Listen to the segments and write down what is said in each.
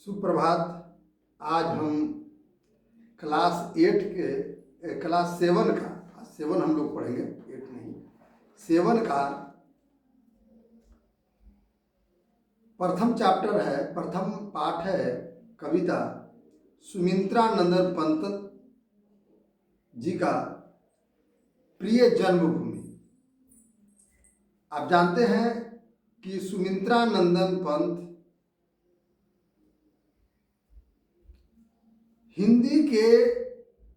सुप्रभात। आज हम क्लास 7 का 7 हम लोग पढ़ेंगे, 8 नहीं, 7 का प्रथम चैप्टर है, प्रथम पाठ है कविता सुमित्रा नंदन पंत जी का प्रिय जन्मभूमि। आप जानते हैं कि सुमित्रा नंदन पंत हिंदी के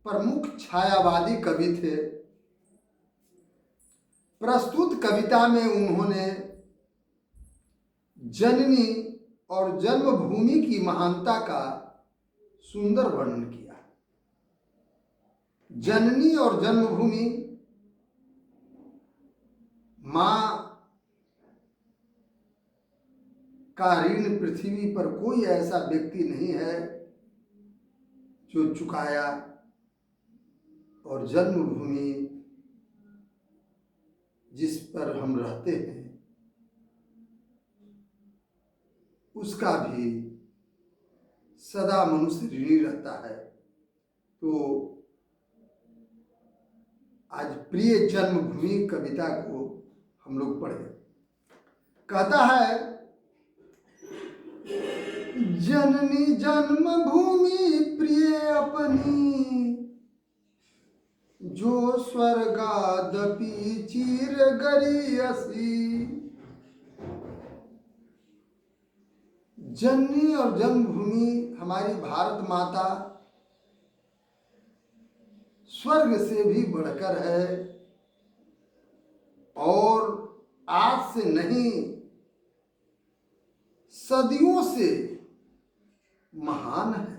प्रमुख छायावादी कवि थे। प्रस्तुत कविता में उन्होंने जननी और जन्मभूमि की महानता का सुंदर वर्णन किया। जननी और जन्मभूमि, मां का ऋण पृथ्वी पर कोई ऐसा व्यक्ति नहीं है जो चुकाया, और जन्मभूमि जिस पर हम रहते हैं उसका भी सदा मनुष्य ऋणी रहता है। तो आज प्रिय जन्मभूमि कविता को हम लोग पढ़े। कहता है, जननी जन्मभूमि प्रिय अपनी, जो स्वर्गादपि चीर गरियसी। जननी और जन्मभूमि हमारी भारत माता स्वर्ग से भी बढ़कर है, और आज से नहीं सदियों से महान है।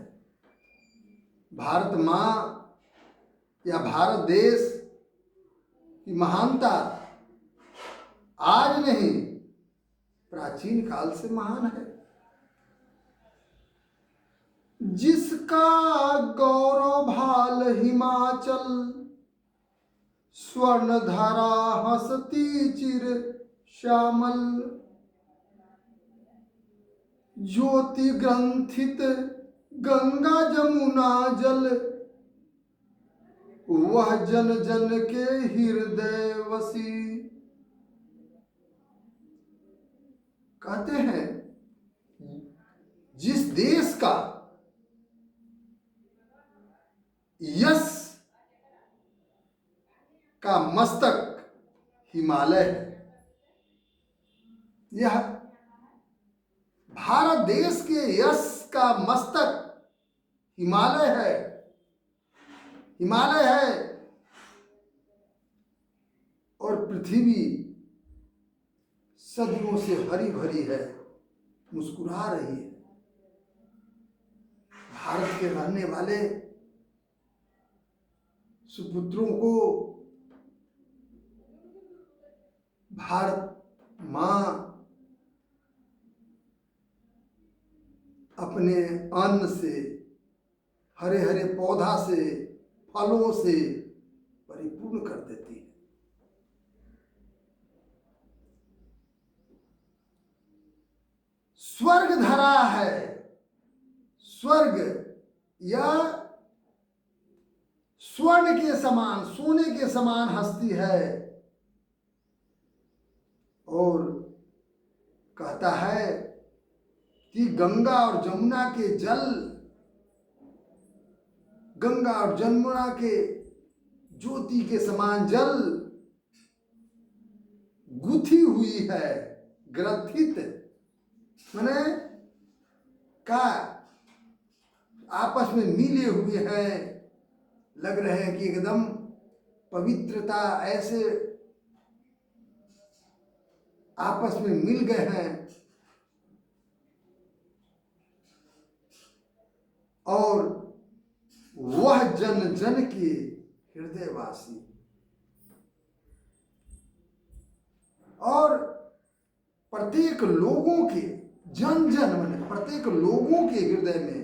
भारत माँ या भारत देश की महानता आज नहीं प्राचीन काल से महान है। जिसका गौरव भाल हिमाचल, स्वर्ण धारा हंसती चिर श्यामल। ज्योति ग्रंथित गंगा जमुना जल, वह जन जन के हृदय वसी। कहते हैं, जिस देश का यश का मस्तक हिमालय है, यह भारत देश के यश का मस्तक हिमालय है। हिमालय है और पृथ्वी सदियों से हरी भरी है, मुस्कुरा रही है। भारत के रहने वाले सुपुत्रों को भारत मां अपने अन्न से, हरे हरे पौधा से, फलों से परिपूर्ण कर देती है। स्वर्ग धरा है, स्वर्ग या स्वर्ण के समान, सोने के समान हस्ती है। और कहता है कि गंगा और जमुना के जल, गंगा और जमुना के ज्योति के समान जल गुथी हुई है, ग्रथित माने का आपस में मिले हुए हैं, लग रहे हैं कि एकदम पवित्रता ऐसे आपस में मिल गए हैं। और वह जन जन के हृदयवासी, और प्रत्येक लोगों के, जन जन माने प्रत्येक लोगों के हृदय में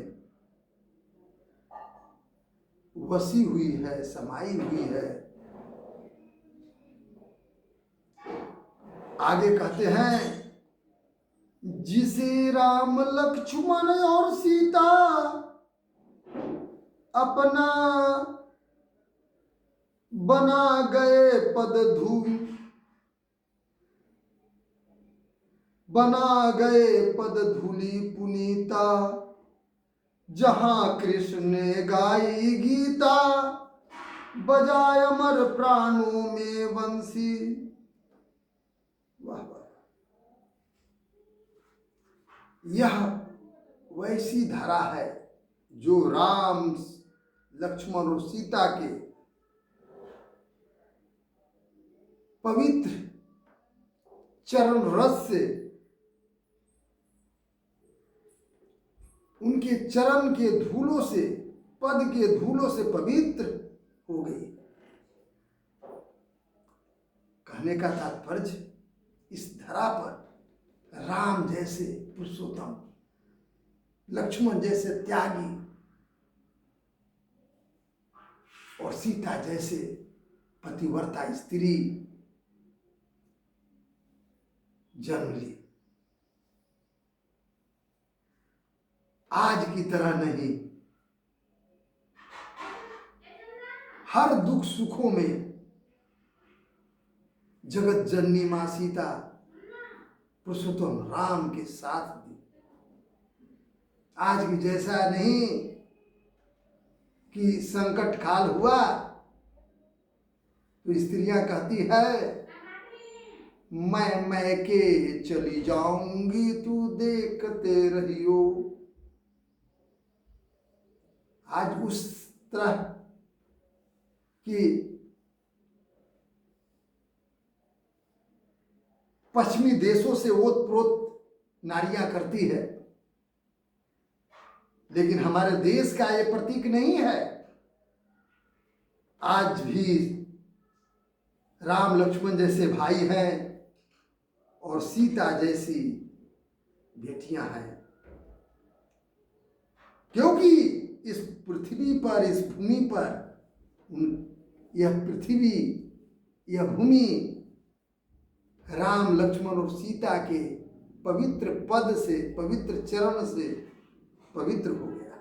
वसी हुई है, समाई हुई है। आगे कहते हैं, जिसे राम लक्ष्मण और सीता अपना बना गए पद धूल, बना गए पद धूली पुनीता, जहां कृष्ण ने गाई गीता, बजाय अमर प्राणों में बंसी। वाह वाह, यह वैसी धारा है जो राम लक्ष्मण और सीता के पवित्र चरण रस से, उनके चरण के धूलों से, पद के धूलों से पवित्र हो गई। कहने का तात्पर्य, इस धरा पर राम जैसे पुरुषोत्तम, लक्ष्मण जैसे त्यागी और सीता जैसे पतिव्रता स्त्री जन्म ली। आज की तरह नहीं, हर दुख सुखों में जगत जननी मां सीता पुरुषोत्तम राम के साथ दी। आज की जैसा नहीं कि संकट काल हुआ तो स्त्रियां कहती है मैं मैके चली जाऊंगी तू देखते रहियो। आज उस तरह की पश्चिमी देशों से ओतप्रोत नारियां करती है, लेकिन हमारे देश का ये प्रतीक नहीं है। आज भी राम लक्ष्मण जैसे भाई हैं और सीता जैसी बेटियां हैं, क्योंकि इस पृथ्वी पर, इस भूमि पर, यह पृथ्वी, यह भूमि राम लक्ष्मण और सीता के पवित्र पद से, पवित्र चरण से पवित्र हो गया।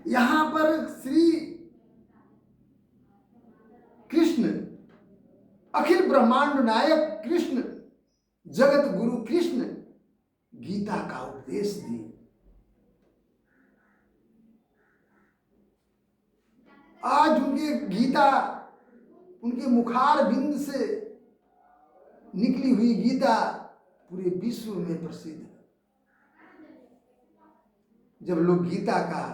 यहां पर श्री कृष्ण, अखिल ब्रह्मांड नायक कृष्ण, जगत गुरु कृष्ण गीता का उपदेश दिए। आज उनके गीता, उनके मुखार बिंद से निकली हुई गीता पूरे विश्व में प्रसिद्ध है। जब लोग गीता का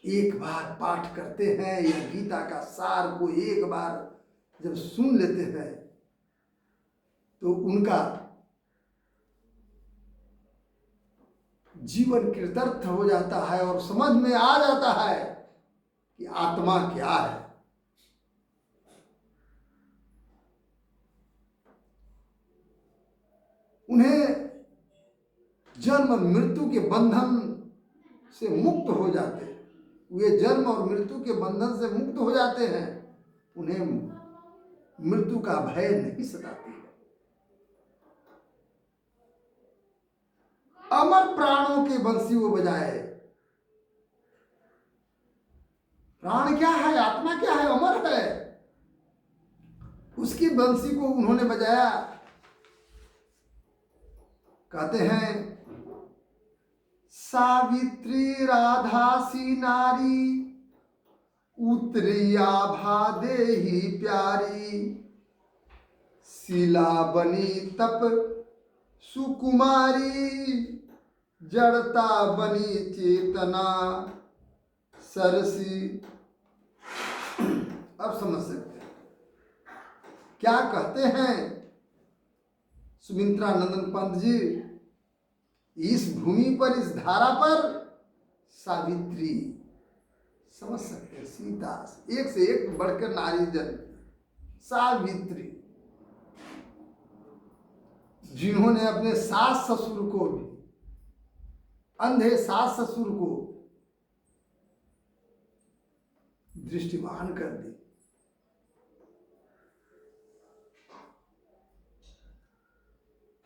एक बार पाठ करते हैं या गीता का सार को एक बार जब सुन लेते हैं तो उनका जीवन कृतार्थ हो जाता है और समझ में आ जाता है कि आत्मा क्या है। उन्हें जन्म मृत्यु के बंधन से मुक्त हो जाते हैं। वे जन्म और मृत्यु के बंधन से मुक्त हो जाते हैं। उन्हें मृत्यु का भय नहीं सताती है। अमर प्राणों की बंसी वो बजाए। प्राण क्या है, आत्मा क्या है, अमर है, उसकी बंसी को उन्होंने बजाया। कहते हैं सावित्री राधा सी नारी, उतरी आभा देहि प्यारी, शिला बनी तप सुकुमारी, जड़ता बनी चेतना सरसी। अब समझ सकते हैं क्या कहते हैं सुमित्रा नंदन पंत जी। इस भूमि पर, इस धारा पर सावित्री, समझ सकते हैं, सीता, एक से एक बढ़कर नारी जन्म। सावित्री जिन्होंने अपने सास ससुर को भी, अंधे सास ससुर को दृष्टिमान कर दी।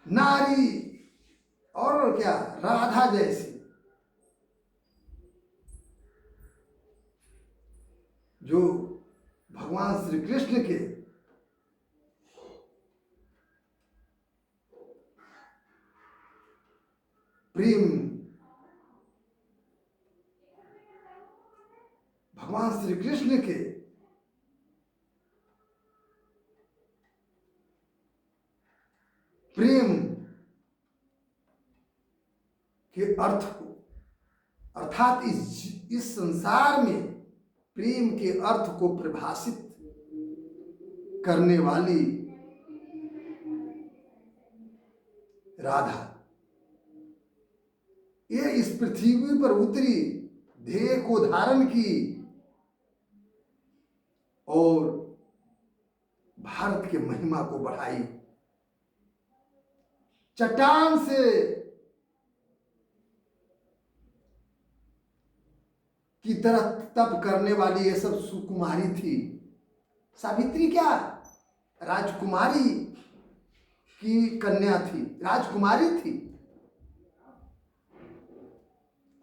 नारी और क्या राधा जैसी जो भगवान श्री कृष्ण के प्रेम, भगवान श्री कृष्ण के प्रेम के अर्थ को, अर्थात इस संसार में प्रेम के अर्थ को परिभाषित करने वाली राधा, ये इस पृथ्वी पर उतरी, ध्येय को धारण की और भारत के महिमा को बढ़ाई। चट्टान से की तरह तप करने वाली ये सब सुकुमारी थी। सावित्री क्या राजकुमारी की कन्या थी, राजकुमारी थी,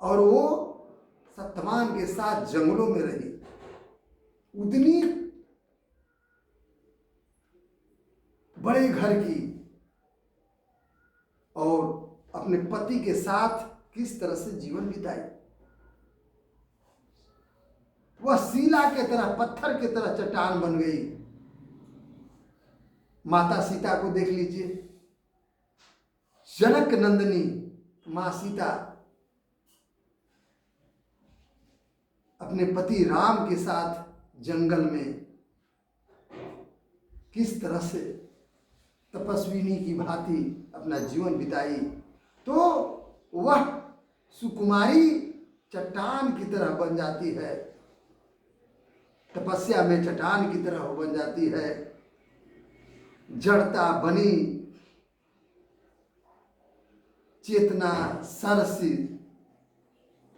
और वो सत्यवान के साथ जंगलों में रही। उतनी बड़े घर की और अपने पति के साथ किस तरह से जीवन बिताई। वह शिला के तरह, पत्थर के तरह चट्टान बन गई। माता सीता को देख लीजिए, जनक नंदिनी मां सीता अपने पति राम के साथ जंगल में किस तरह से तपस्विनी की भांति अपना जीवन बिताई। तो वह सुकुमारी चट्टान की तरह बन जाती है, तपस्या में चट्टान की तरह बन जाती है। जड़ता बनी चेतना सरसी,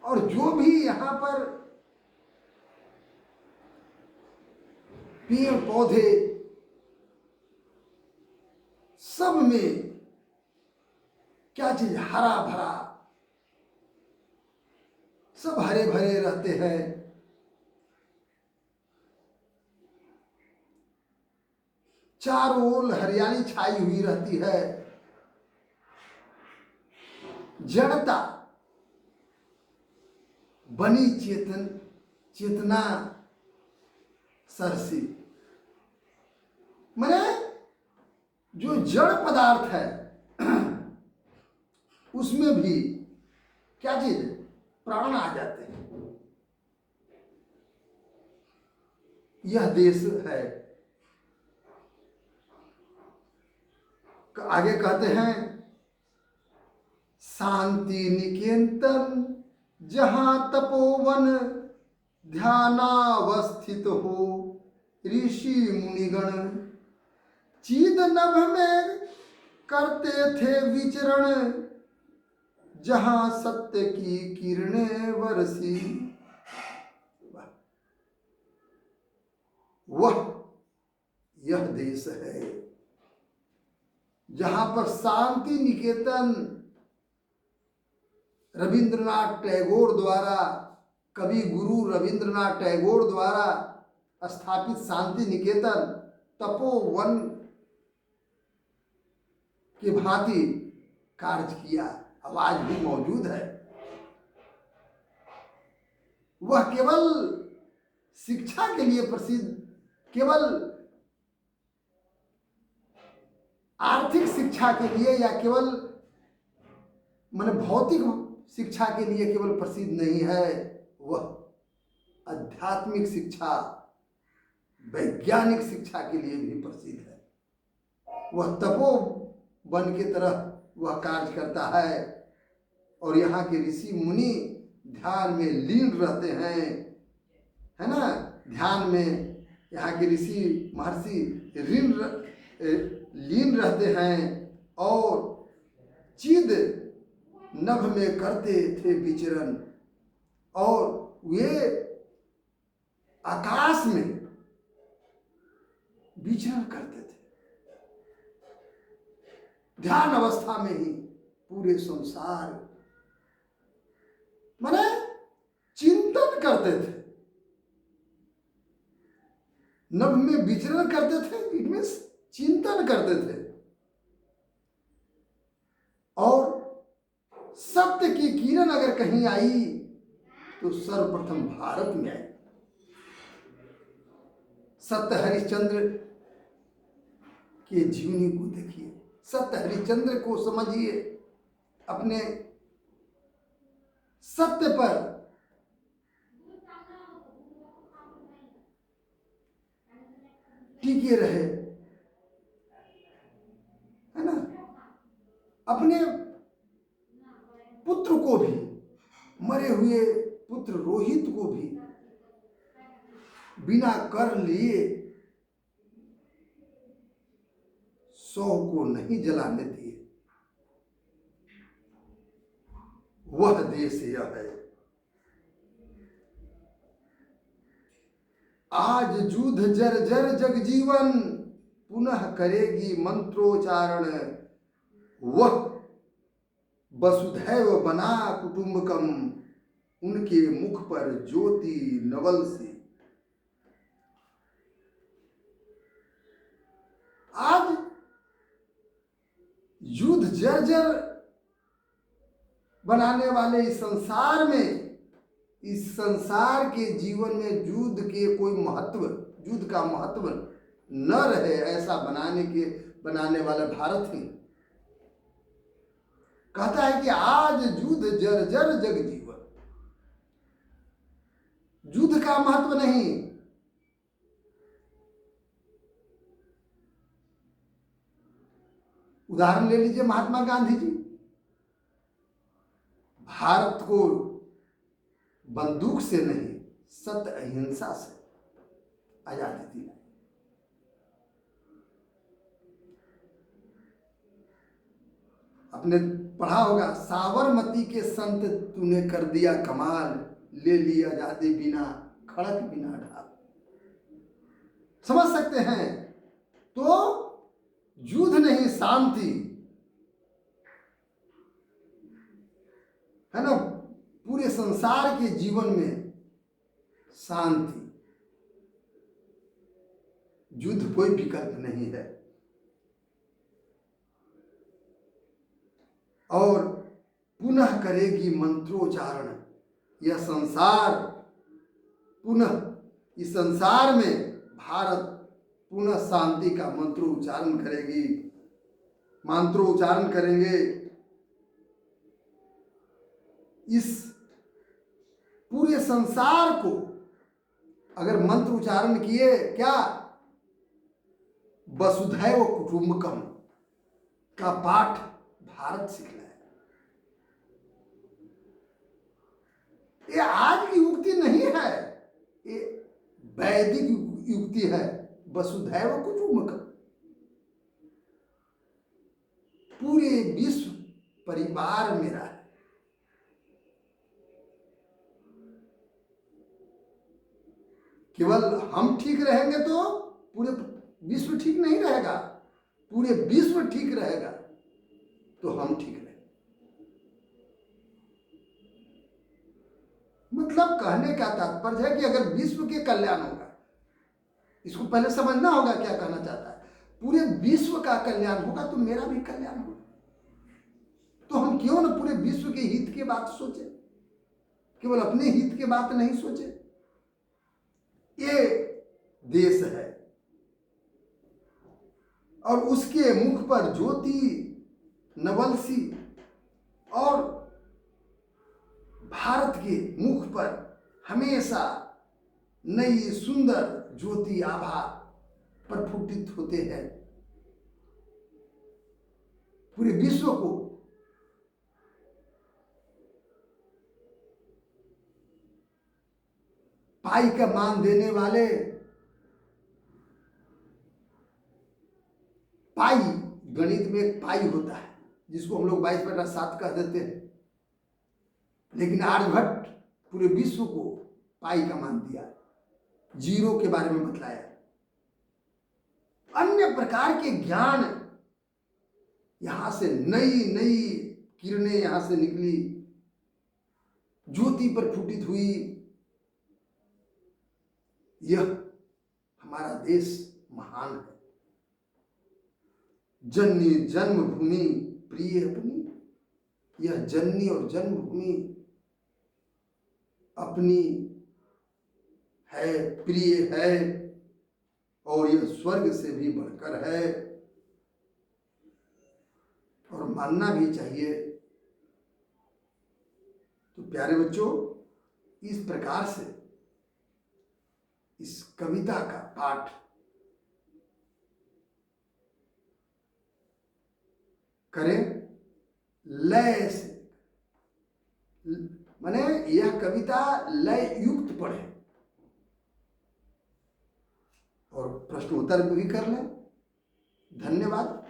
और जो भी यहाँ पर पेड़ पौधे सब में क्या चीज, हरा भरा, सब हरे भरे रहते हैं। चारों ओर हरियाली छाई हुई रहती है। जड़ता बनी चेतना सरसी, माने जो जड़ पदार्थ है उसमें भी क्या चीज, प्राण आ जाते हैं। यह देश है। आगे कहते हैं शांति निकेतन जहां तपोवन ध्यानावस्थित हो ऋषि मुनिगण, चीद नभ में करते थे विचरण जहां सत्य की किरणें बरसी। वह यह देश है जहां पर शांति निकेतन रविंद्रनाथ टैगोर द्वारा, कवि गुरु रविंद्रनाथ टैगोर द्वारा स्थापित शांति निकेतन तपोवन की भांति कार्य किया, आवाज भी मौजूद है। वह केवल शिक्षा के लिए प्रसिद्ध, केवल आर्थिक शिक्षा के लिए या केवल माने भौतिक शिक्षा के लिए केवल प्रसिद्ध नहीं है, वह आध्यात्मिक शिक्षा, वैज्ञानिक शिक्षा के लिए भी प्रसिद्ध है। वह तपोवन की तरह वह कार्य करता है और यहाँ के ऋषि मुनि ध्यान में लीन रहते हैं, है ना। ध्यान में यहाँ के ऋषि महर्षि लीन रहते हैं और चिद नभ में करते थे विचरण, और वे आकाश में विचरण करते थे। ध्यान अवस्था में ही पूरे संसार माने चिंतन करते थे, नभ में विचरण करते थे, इट मीन्स चिंतन करते थे। और सत्य की किरण अगर कहीं आई तो सर्वप्रथम भारत में आई। सत्य हरिश्चंद्र के जीवनी को देखिए, सत्य हरिश्चंद्र को समझिए, अपने सत्य पर टिके रहे, है ना। अपने पुत्र को भी, मरे हुए पुत्र रोहित को भी बिना कर लिए 100 को नहीं जलाने दिए। वह देश यह है। आज युद्ध जर्जर जगजीवन, पुनः करेगी मंत्रोच्चारण। वह वसुधैव बना कुटुंबकम, उनके मुख पर ज्योति नवल सी। आज युद्ध जर्जर बनाने वाले इस संसार में, इस संसार के जीवन में युद्ध के कोई महत्व, युद्ध का महत्व न रहे, ऐसा बनाने वाला भारत ही कहता है कि आज युद्ध जर्जर जगजीवन। युद्ध का महत्व नहीं, उदाहरण ले लीजिए महात्मा गांधी जी, भारत को बंदूक से नहीं, सत्य अहिंसा से आजादी दिलाई। आपने पढ़ा होगा, साबरमती के संत तूने कर दिया कमाल, ले ली आजादी बिना खड़क बिना ढाल। समझ सकते हैं। तो युद्ध नहीं, शांति, है ना। पूरे संसार के जीवन में शांति, युद्ध कोई विकल्प नहीं है। और पुनः करेगी मंत्रोच्चारण। यह संसार पुनः, इस संसार में भारत पुनः शांति का मंत्रोच्चारण करेगी, मंत्रोच्चारण करेंगे। इस पूरे संसार को अगर मंत्र उच्चारण किए, क्या वसुधैव कुटुंबकम का पाठ भारत सीख रहा है। ये आज की युक्ति नहीं है, ये वैदिक युक्ति है। वसुधैव कुटुंबकम, पूरे विश्व परिवार मेरा है। केवल हम ठीक रहेंगे तो पूरे विश्व ठीक नहीं रहेगा, पूरे विश्व ठीक रहेगा तो हम ठीक रहेंगे। मतलब कहने का तात्पर्य है कि अगर विश्व के कल्याण होगा, इसको पहले समझना होगा क्या कहना चाहता है। पूरे विश्व का कल्याण होगा तो मेरा भी कल्याण होगा। तो हम क्यों न पूरे विश्व के हित की बात सोचे, केवल अपने हित की बात नहीं सोचे। ये देश है और उसके मुख पर ज्योति नवल सी, और भारत के मुख पर हमेशा नई सुंदर ज्योति आभा प्रफुल्लित होते हैं। पूरे विश्व को पाई का मान देने वाले, पाई गणित में एक पाई होता है जिसको हम लोग 22/7 कह देते हैं, लेकिन आर्यभट्ट पूरे विश्व को पाई का मान दिया, जीरो के बारे में बतलाया। अन्य प्रकार के ज्ञान यहां से नई नई किरणें यहां से निकली, ज्योति प्रफुटित हुई। यह हमारा देश महान है। जननी जन्मभूमि प्रिय अपनी, यह जननी और जन्मभूमि अपनी है, प्रिय है, और यह स्वर्ग से भी बढ़कर है, और मानना भी चाहिए। तो प्यारे बच्चों, इस प्रकार से इस कविता का पाठ करें लय से, माने यह कविता लय युक्त पढ़े और प्रश्न उत्तर भी कर लें। धन्यवाद।